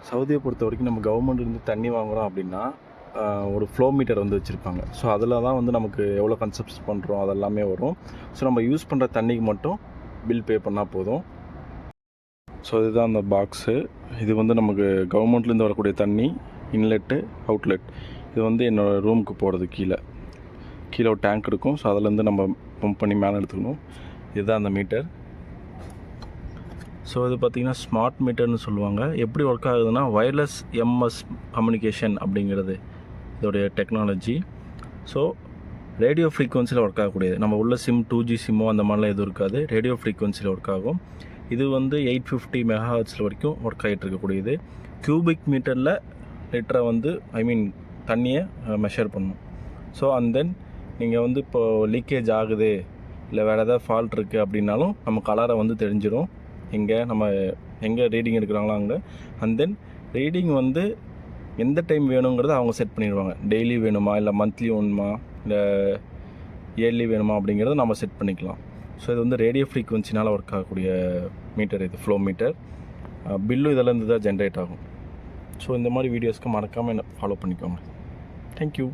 சவுதியை பொறுத்த வரைக்கும் நம்ம கவர்மெண்ட்லேருந்து தண்ணி வாங்குகிறோம் அப்படின்னா ஒரு ஃப்ளோ மீட்டர் வந்து வச்சுருப்பாங்க. ஸோ அதில் தான் வந்து நமக்கு எவ்வளோ கன்சப்ஷன் பண்ணுறோம் அதெல்லாமே வரும். ஸோ நம்ம யூஸ் பண்ணுற தண்ணிக்கு மட்டும் பில் பே பண்ணால் போதும். ஸோ இதுதான் அந்த பாக்ஸு. இது வந்து நமக்கு கவர்மெண்ட்லேருந்து வரக்கூடிய தண்ணி இன்லெட்டு அவுட்லெட். இது வந்து என்னோடய ரூமுக்கு போகிறது கீழே ஒரு டேங்க் இருக்கும். ஸோ அதிலேருந்து நம்ம பம்ப் பண்ணி மேலே எடுத்துக்கணும். இதுதான் அந்த மீட்டர். ஸோ இது பார்த்திங்கன்னா ஸ்மார்ட் மீட்டர்னு சொல்லுவாங்க. எப்படி ஒர்க் ஆகுதுன்னா வயர்லெஸ் எம்எஸ் கம்யூனிகேஷன் அப்படிங்கிறது இதோடைய டெக்னாலஜி. ஸோ ரேடியோ ஃப்ரீக்வன்சியில் ஒர்க் ஆகக்கூடியது. நம்ம உள்ள சிம் 2G சிம்மோ அந்த மாதிரிலாம் எதுவும் இருக்காது. ரேடியோ ஃப்ரீக்வன்சியில் ஒர்க் ஆகும். இது வந்து 850 மெகாஹெர்ட்ஸில் வரைக்கும் ஒர்க் ஆகிட்டு இருக்கக்கூடியது. கியூபிக் மீட்டரில் லிட்டரை வந்து தண்ணியை மெஷர் பண்ணணும். ஸோ அண்ட் தென் நீங்கள் வந்து இப்போது லீக்கேஜ் ஆகுது இல்லை வேறு ஏதாவது ஃபால்ட் இருக்குது அப்படின்னாலும் நம்ம கலரை வந்து தெரிஞ்சிடும். நம்ம எங்கே ரீடிங் எடுக்கிறாங்களோ அங்கே. அண்ட் தென் ரீடிங் வந்து எந்த டைம் வேணுங்கிறத அவங்க செட் பண்ணிடுவாங்க. டெய்லி வேணுமா இல்லை மந்த்லி வேணுமா இல்லை இயர்லி வேணுமா அப்படிங்கிறத நம்ம செட் பண்ணிக்கலாம். ஸோ இது வந்து ரேடியோ ஃப்ரீக்வன்சினால் ஒர்க் ஆகக்கூடிய மீட்டர். இது ஃப்ளோ மீட்டர். பில்லும் இதிலேருந்து தான் ஜென்ரேட் ஆகும். ஸோ இந்த மாதிரி வீடியோஸ்க்கு மறக்காமல் என்ன ஃபாலோ பண்ணிக்கோங்க. தேங்க்யூ.